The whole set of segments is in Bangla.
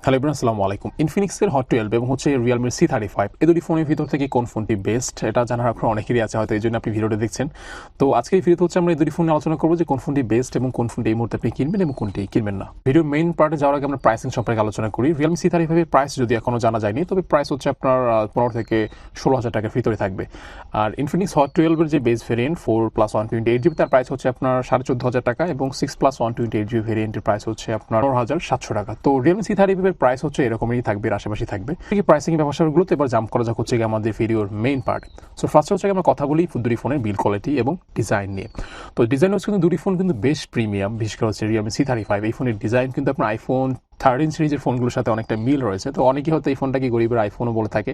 হ্যালো এভরিওয়ান, আসসালামু আলাইকুম। ইনফিনিক্সের হট 12 এবং হচ্ছে রিয়েলমির C35 এই দুটি ফোনের ভিতর থেকে কোন ফোনটি বেস্ট এটা জানার আপনার অনেকেরই আছে, হয়তো এই জন্য আপনি ভিডিওটা দেখছেন। তো আজকে এই ভিডিওতে হচ্ছে আমরা এই দুটি ফোন আলোচনা করবো যে কোন ফোনটি বেস্ট এবং কোন ফোনটি এই মুহূর্তে আপনি কিনবেন এবং কোনটি কিনবেন না। ভিডিওর মেইন পার্টে যাওয়ার আগে আমরা প্রাইসিং সম্পর্কে আলোচনা করি। রিয়েলমি C35 এর প্রাইস যদি এখনো জানা যায়নি, তবে প্রাইস হচ্ছে আপনার 15 থেকে 16,000 টাকার ভিতরে থাকবে। আর ইনফিনিক্স হট 12 এর যে বেস ভেরিয়েন্ট 4+128GB তার প্রাইস হচ্ছে আপনার 14,500 টাকা এবং 6+128GB ভেরিয়েন্টের প্রাইস হচ্ছে আপনার 9,700 টাকা। তো রিয়েলমি C35 এর প্রাইস হচ্ছে এরকমই থাকবে, আশেপাশে থাকবে। প্রাইসিং ব্যবসাগুলোতে এবার জাম্প করা যাক হচ্ছে আমাদের ভিডিওর মেইন পার্ট। সো ফার্স্ট হচ্ছে আমরা কথা বলি দুটি ফোনের বিল্ড কোয়ালিটি এবং ডিজাইন নিয়ে। তো ডিজাইন হচ্ছে কিন্তু দুটি ফোন কিন্তু বেশ প্রিমিয়াম, বিশেষ করে হচ্ছে রিয়েলমি C35 এই ফোনের ডিজাইন কিন্তু আপনার আইফোন 13 সিরিজের ফোনগুলোর সাথে অনেকটা মিল রয়েছে। তো অনেকেই হয়তো এই ফোনটাকে গরিবের আইফোনও বলে থাকে।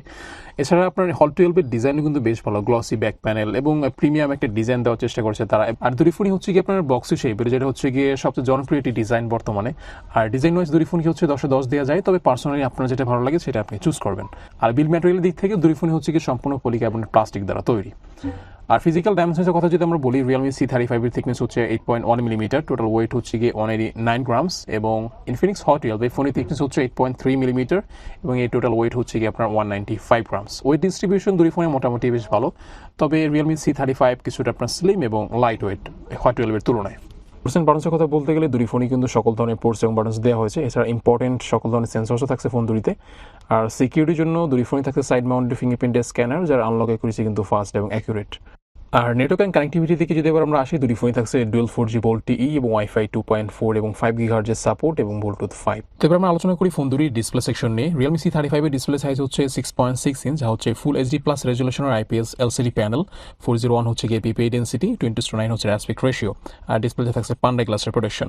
এছাড়া আপনার হট 12 এর ডিজাইনও কিন্তু বেশ ভালো, গ্লসি ব্যাক প্যানেল এবং প্রিমিয়াম একটা ডিজাইন দেওয়ার চেষ্টা করেছে তারা। আর দুটি ফোনই হচ্ছে কি আপনার বক্সি শেপের, যেটা হচ্ছে গিয়ে সবচেয়ে জনপ্রিয় একটি ডিজাইন বর্তমানে। আর ডিজাইন ওয়াইজ দুটি ফোনই হচ্ছে 10/10 দেওয়া যায়, তবে পার্সোনালি আপনার যেটা ভালো লাগে সেটা আপনি চুজ করবেন। আর বিল্ড ম্যাটেরিয়ালের দিক থেকে দুটি ফোনই হচ্ছে কি সম্পূর্ণ পলিকার্বনেট প্লাস্টিক দ্বারা তৈরি। আর ফিজিক্যাল ডাইমেনশনের কথা যদি আমরা বলি, রিয়েলমি C35 এর থিকনেস হচ্ছে 8.1 মিলিমিটার, টোটাল ওয়েট হচ্ছে গিয়ে 189 গ্রামস, এবং ইনফিনিক্স হট 12 এই ফোনের থিকনেস হচ্ছে 8.3 মিলিমিটার এবং এই টোটাল ওয়েট হচ্ছে গিয়ে আপনার 195 গ্রামস। ওয়েট ডিস্ট্রিবিউশন দুই ফোনে মোটামুটি বেশ ভালো, তবে রিয়েলমি C35 কিছুটা আপনার স্লিম এবং লাইট ওয়েট হট 12 এর তুলনায়। পার্সেন্ট বাটনসের কথা বলতে গেলে দুই ফোনই কিন্তু সকল ধরনের পোর্টস এবং বাটনস দেওয়া হয়েছে। এছাড়া ইম্পর্টেন্ট সকল ধরনের সেন্সরসও থাকছে ফোন দুটিতে। আর সিকিউরিটির জন্য দুই ফোনই থাকছে সাইড মাউন্টেড ফিঙ্গারপ্রিন্ট স্ক্যানার, যার আনলক অ্যাকুরেসি কিন্তু ফাস্ট এবং অ্যাকুরেট। আর নেটওয়ার্ক অ্যান্ড কানেক্টিভিটি থেকে যদি এবার আমরা আসি, দুটি ফোনই থাকছে ডুয়াল 4G VoLTE এবং ওয়াইফাই 2.4 এবং 5 GHz সাপোর্ট এবং ব্লুটুথ 5। তো এবার আমরা আলোচনা করি ফোন দুটির ডিসপ্লে সেকশন নিয়ে। রিয়েলমি C35 এর ডিসপ্লে সাইজ হচ্ছে 6.6 ইঞ্চ, যা হচ্ছে ফুল HD+ রেজুলেশনের IPS LCD প্যানেল। 401 হচ্ছে গিয়ে PPI ডেন্সিটি, 20:9 হচ্ছে অ্যাসপেক্ট রেশিও। আর ডিসপ্লেতে থাকছে পান্ডা গ্লাসের প্রোটেকশন।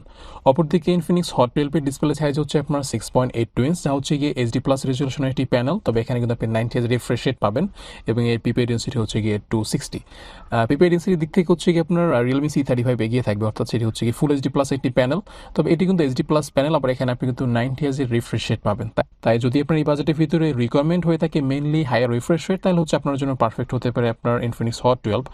অপরদিকে ইনফিনিক্স হট 12 এর ডিসপ্লে সাইজ হচ্ছে আপনার 6.82 ইঞ্চ, যা হচ্ছে গিয়ে HD+ রেজুলেশনের একটি প্যানেল, তবে এখানে কিন্তু আপনি 90 Hz রিফ্রেশ রেট পাবেন এবং এর PPI ডেন্সিটি হচ্ছে গিয়ে 260। PPI ডেন্সিটির দিক থেকে হচ্ছে কি আপনার রিয়েলমি C35 এগিয়ে থাকবে, অর্থাৎ সেটি হচ্ছে কি ফুল HD+ একটি প্যানেল, তবে এটি কিন্তু HD+ প্যানেল, আবার এখানে আপনি কিন্তু 90 Hz রিফ্রেশ রেট পাবেন। তাই যদি আপনার এই বাজেটের ভিতরে রিকোয়ারমেন্ট হয়ে থাকে মেইনলি হায়ার রিফ্রেশ রেট, তাহলে হচ্ছে আপনার জন্য পারফেক্ট হতে পারে আপনার ইনফিনিক্স হট 12।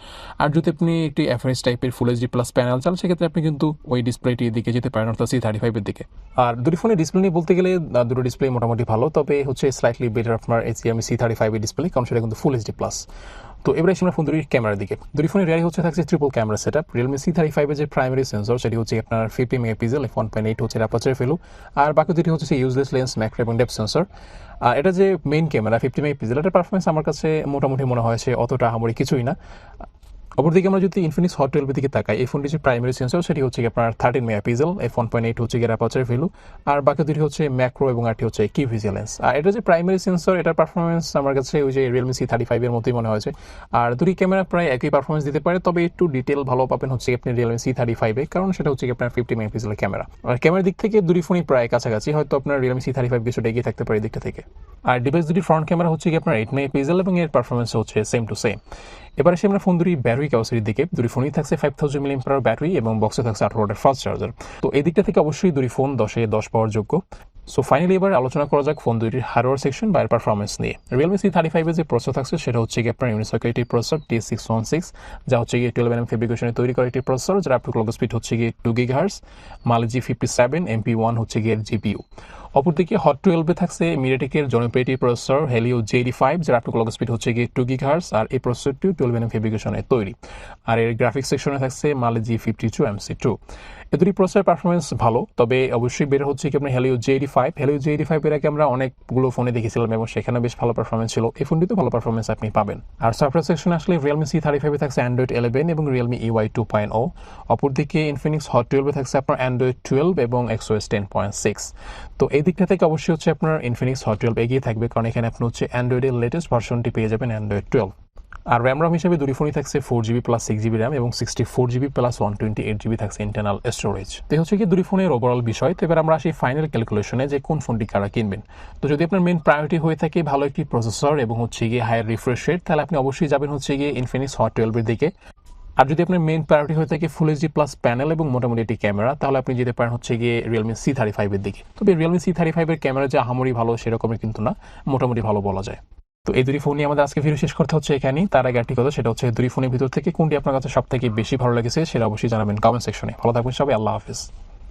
আর যদি আপনি একটি এভারেজ টাইপের ফুল HD+ প্যানেল চান, সেক্ষেত্রে আপনি কিন্তু ওই ডিসপ্লেটির দিকে যেতে পারেন, অর্থাৎ C35 এর দিকে। আর দুটি ফোনের ডিসপ্লে নিয়ে বলতে গেলে দুটো ডিসপ্লে মোটামুটি ভালো, তবে হচ্ছে স্লাইটলি বেটার আপনার রিয়েলমি C35 এর ডিসপ্লে, কারণ সেটা কিন্তু ফুল HD+। তো এবার আমরা ফোন দুটির ক্যামেরার দিকে। দুটি ফোনের রেয়ারি হচ্ছে থাকছে triple camera setup. Realme C35 এর যে প্রাইমারি সেন্সর সেটি হচ্ছে আপনার 50 মেগাপিক্সেল, 1.8 হচ্ছে অ্যাপারচার ভ্যালু, আর বাকি দুটি হচ্ছে ইউজলেস লেন্স, ম্যাক্রো এবং ডেপথ সেন্সর। আর এটা যে মেইন ক্যামেরা 50 মেগাপিক্সেল, এটার পারফরমেন্স আমার কাছে মোটামুটি মনে হয়েছে অতটা আহামরি কিছুই না। অপরদিকে আমরা যদি ইনফিনিক্স হট 12 দিকে তাকাই, এই ফোনটির যে প্রাইমারি সেন্সর সেটি হচ্ছে আপনার 13 মেগাপিক্সেল, 1.8 হচ্ছে অ্যাপারচার ভ্যালু, আর বাকি দুটি হচ্ছে ম্যাক্রো এবং আরটি হচ্ছে কি ভিজিলেন্স। আর এটা যে প্রাইমারি সেন্সর, এটার পারফরমেন্স আমার কাছে ওই যে রিয়েলমি C35 এর মতোই মনে হয়েছে। আর দুটি ক্যামেরা প্রায় একই পারফরমেন্স দিতে পারে, তবে একটু ডিটেল ভালো পাবেন হচ্ছে আপনি রিয়েলমি C35 এ, কারণ সেটা হচ্ছে আপনার 50 মেগাপিক্সেলের ক্যামেরা। আর ক্যামেরার দিক থেকে দুটি ফোনই প্রায় কাছাকাছি, হয়তো আপনার রিয়েলমি C35 কিছুটা এগিয়ে থাকতে পারে দিকটা থেকে। আর ডিভাইস দুটি ফ্রন্ট ক্যামেরা হচ্ছে আপনার 8 মেগাপিক্সেল এবং এর পারফরমেন্স হচ্ছে সেম টু সেম। এবার আসে আমরা ফোন দুটি ব্যাটারি ক্যাপাসিটির দিকে। দুটি ফোনই থাকছে 5000 mAh ব্যাটারি এবং বক্সে থাকছে 18 ওয়াটের ফাস্ট চার্জার। তো এই দিকটা থেকে অবশ্যই দুটি ফোন 10/10 পাওয়ার যোগ্য। সো ফাইনালি এবার আলোচনা করা যাক ফোন দুটির হার্ডওয়্যার সেকশন বা এর পারফরমেন্স নিয়ে। রিয়েলমি C35 এর যে প্রসেসর থাকছে সেটা হচ্ছে আপনার ইউনিসর্কিট প্রসেসর T616, যা হচ্ছে 12nm ফেব্রিকেশনে তৈরি করা একটি প্রসেসর, যার আপনি ক্লক স্পিড হচ্ছে 2 GHz, Mali G57 MP1 হচ্ছে জিপিইউ। অপরদিকে হট 12 থাকছে মিডিয়াটেকের জনপ্রিয় প্রসেসর Helio J85, যার আপনি ক্লক স্পিড হচ্ছে 2 GHz, আর এই প্রসেসরটি 12nm ফেব্রিকেশনে তৈরি। আর এর গ্রাফিক্স সেকশনে থাকছে Mali G52 MC2। এই দুটি প্রসেসরের পারফরমেন্স ভালো, তবে অবশ্যই বের হচ্ছে আপনার Helio J85 এর আগে আমরা অনেকগুলো ফোনে দেখেছিলাম এবং সেখানে বেশ ভালো পারফরমেন্স ছিল। এই ফোনটিতে ভালো পারফরমেন্স আপনি পাবেন। আর সফটওয়্যার সেকশনে আসলে রিয়েলমি C35 থাকছে Android 11 এবং Realme UI 2.0। অপরদিকে ইনফিনিক্স হট 12 থাকছে আপনার Android 12 এবং XOS 10.6। তো এই দিকটা থেকে অবশ্যই হচ্ছে আপনার ইনফিনিক্স হট 12 এগিয়ে থাকবে, কারণ এখানে আপনি হচ্ছে অ্যান্ড্রয়েডের লেটেস্ট ভার্সনটি পেয়ে যাবেন Android 12। আর র্যাম হিসেবে দুটি ফোনই থাকছে 4GB + 6GB র্যাম এবং 64GB + 128GB থাকছে ইন্টারনাল স্টোরেজ। তো হচ্ছে কি দুটি ফোনের ওভারঅল বিষয়। তো এবার আমরা আসি ফাইনাল ক্যালকুলেশনে যে কোন ফোনটি কারা কিনবেন। তো যদি আপনার মেইন প্রায়োরিটি হয়ে থাকে ভালো একটি প্রসেসর এবং হচ্ছে গিয়ে হায়ার রিফ্রেশ রেট, তাহলে আপনি অবশ্যই যাবেন হচ্ছে গিয়ে ইনফিনিক্স হট 12 এর দিকে। আর যদি আপনার মেইন প্রায়োরিটি হয়ে থাকে ফুল HD+ প্যানেল এবং মোটামুটি একটি ক্যামেরা, তাহলে আপনি যেতে পারেন হচ্ছে গিয়ে রিয়েলমি C35 এর দিকে। তবে রিয়েলমি C35 এর ক্যামেরা যে আহামরি ভালো সেরকমই কিন্তু না, মোটামুটি ভালো বলা যায়। তো এই দুটি ফোন নিয়ে আমাদের আজকে ভিডিও শেষ করতে হচ্ছে এখানেই। তার আগে একটি কথা, সেটা হচ্ছে দুটি ফোনের ভিতর থেকে কোনটি আপনার কাছে সব থেকে বেশি ভালো লেগেছে সেটা অবশ্যই জানাবেন কমেন্ট সেকশনে। ভালো থাকবেন সবাই, আল্লাহ হাফেজ।